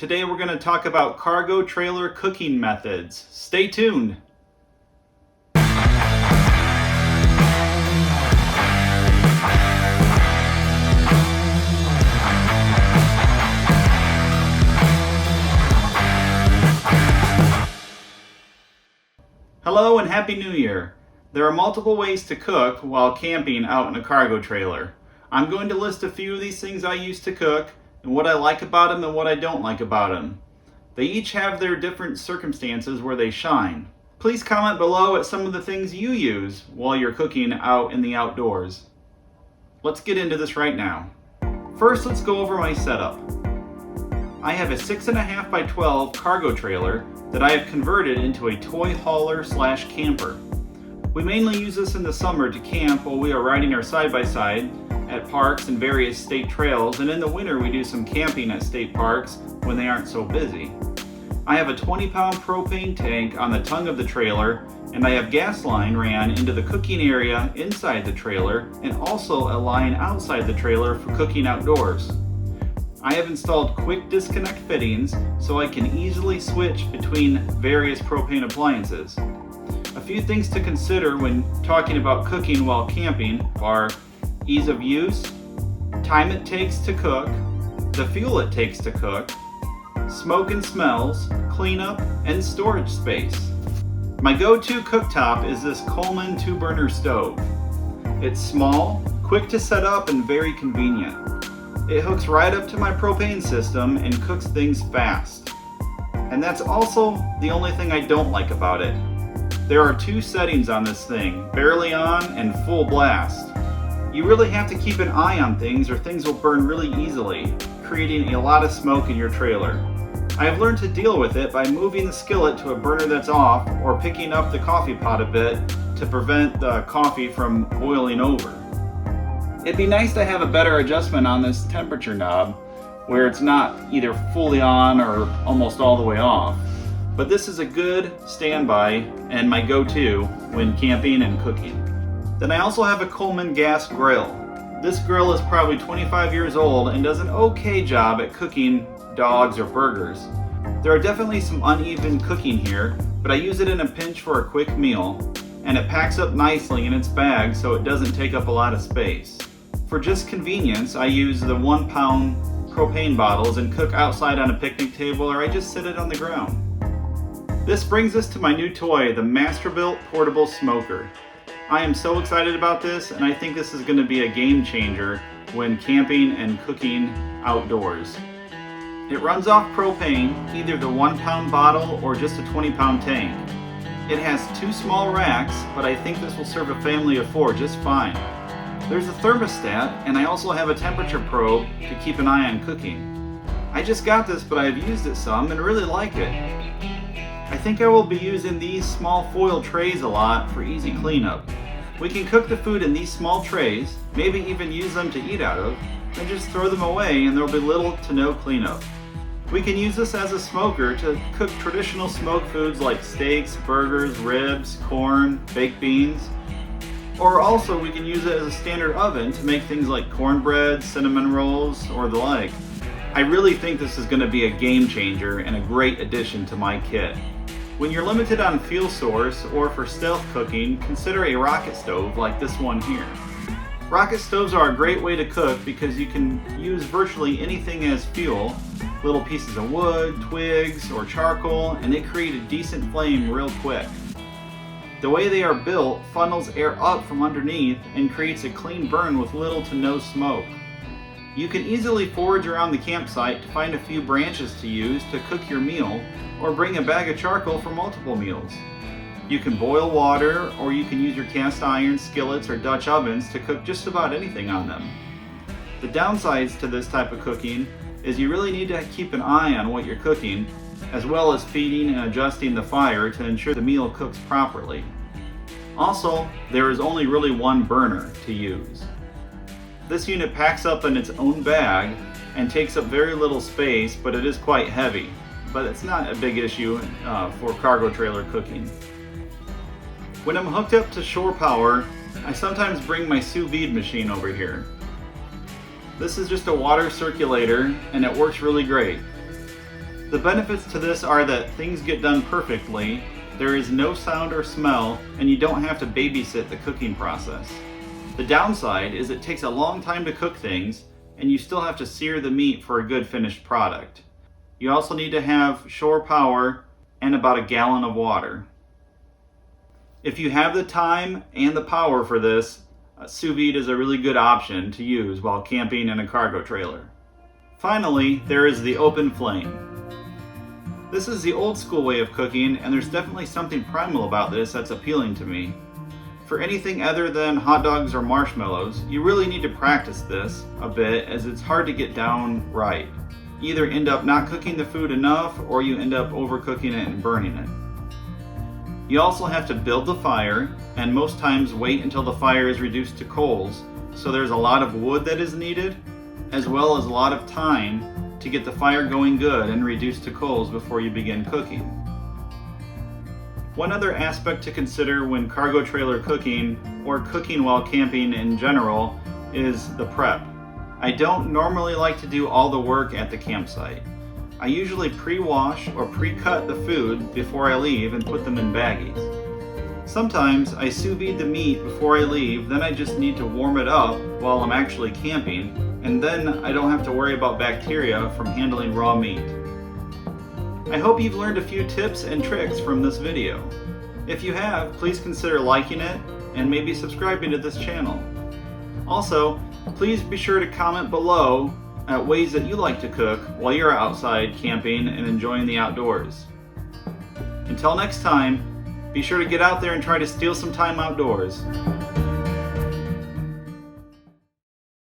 Today we're going to talk about cargo trailer cooking methods. Stay tuned. Hello and Happy New Year. There are multiple ways to cook while camping out in a cargo trailer. I'm going to list a few of these things I use to cook and what I like about them and what I don't like about them. They each have their different circumstances where they shine. Please comment below at some of the things you use while you're cooking out in the outdoors. Let's get into this right now. First, let's go over my setup. I have a 6.5 by 12 cargo trailer that I have converted into a toy hauler / camper. We mainly use this in the summer to camp while we are riding our side-by-side at parks and various state trails, and in the winter we do some camping at state parks when they aren't so busy. I have a 20-pound propane tank on the tongue of the trailer, and I have gas line ran into the cooking area inside the trailer and also a line outside the trailer for cooking outdoors. I have installed quick disconnect fittings so I can easily switch between various propane appliances. A few things to consider when talking about cooking while camping are ease of use, time it takes to cook, the fuel it takes to cook, smoke and smells, cleanup, and storage space. My go-to cooktop is this Coleman 2-burner stove. It's small, quick to set up, and very convenient. It hooks right up to my propane system and cooks things fast. And that's also the only thing I don't like about it. There are 2 settings on this thing, barely on and full blast. You really have to keep an eye on things or things will burn really easily, creating a lot of smoke in your trailer. I have learned to deal with it by moving the skillet to a burner that's off or picking up the coffee pot a bit to prevent the coffee from boiling over. It'd be nice to have a better adjustment on this temperature knob where it's not either fully on or almost all the way off. But this is a good standby and my go-to when camping and cooking. Then I also have a Coleman gas grill. This grill is probably 25 years old and does an okay job at cooking dogs or burgers. There are definitely some uneven cooking here, but I use it in a pinch for a quick meal, and it packs up nicely in its bag so it doesn't take up a lot of space. For just convenience, I use the 1-pound propane bottles and cook outside on a picnic table, or I just sit it on the ground. This brings us to my new toy, the Masterbuilt Portable Smoker. I am so excited about this, and I think this is going to be a game changer when camping and cooking outdoors. It runs off propane, either the 1-pound bottle or just a 20-pound tank. It has 2 small racks, but I think this will serve a family of 4 just fine. There's a thermostat, and I also have a temperature probe to keep an eye on cooking. I just got this, but I've used it some and really like it. I think I will be using these small foil trays a lot for easy cleanup. We can cook the food in these small trays, maybe even use them to eat out of, and just throw them away and there will be little to no cleanup. We can use this as a smoker to cook traditional smoked foods like steaks, burgers, ribs, corn, baked beans. Or also we can use it as a standard oven to make things like cornbread, cinnamon rolls, or the like. I really think this is going to be a game changer and a great addition to my kit. When you're limited on fuel source or for stealth cooking, consider a rocket stove like this one here. Rocket stoves are a great way to cook because you can use virtually anything as fuel, little pieces of wood, twigs, or charcoal, and they create a decent flame real quick. The way they are built funnels air up from underneath and creates a clean burn with little to no smoke. You can easily forage around the campsite to find a few branches to use to cook your meal, or bring a bag of charcoal for multiple meals. You can boil water, or you can use your cast iron skillets or Dutch ovens to cook just about anything on them. The downsides to this type of cooking is you really need to keep an eye on what you're cooking, as well as feeding and adjusting the fire to ensure the meal cooks properly. Also, there is only really one burner to use. This unit packs up in its own bag and takes up very little space, but it is quite heavy. But it's not a big issue for cargo trailer cooking. When I'm hooked up to shore power, I sometimes bring my Sous Vide machine over here. This is just a water circulator and it works really great. The benefits to this are that things get done perfectly, there is no sound or smell, and you don't have to babysit the cooking process. The downside is it takes a long time to cook things, and you still have to sear the meat for a good finished product. You also need to have shore power and about a gallon of water. If you have the time and the power for this, Sous Vide is a really good option to use while camping in a cargo trailer. Finally, there is the open flame. This is the old school way of cooking, and there's definitely something primal about this that's appealing to me. For anything other than hot dogs or marshmallows, you really need to practice this a bit, as it's hard to get down right. You either end up not cooking the food enough, or you end up overcooking it and burning it. You also have to build the fire, and most times wait until the fire is reduced to coals, so there's a lot of wood that is needed, as well as a lot of time to get the fire going good and reduced to coals before you begin cooking. One other aspect to consider when cargo trailer cooking, or cooking while camping in general, is the prep. I don't normally like to do all the work at the campsite. I usually pre-wash or pre-cut the food before I leave and put them in baggies. Sometimes I sous vide the meat before I leave, then I just need to warm it up while I'm actually camping, and then I don't have to worry about bacteria from handling raw meat. I hope you've learned a few tips and tricks from this video. If you have, please consider liking it and maybe subscribing to this channel. Also, please be sure to comment below at ways that you like to cook while you're outside camping and enjoying the outdoors. Until next time, be sure to get out there and try to steal some time outdoors.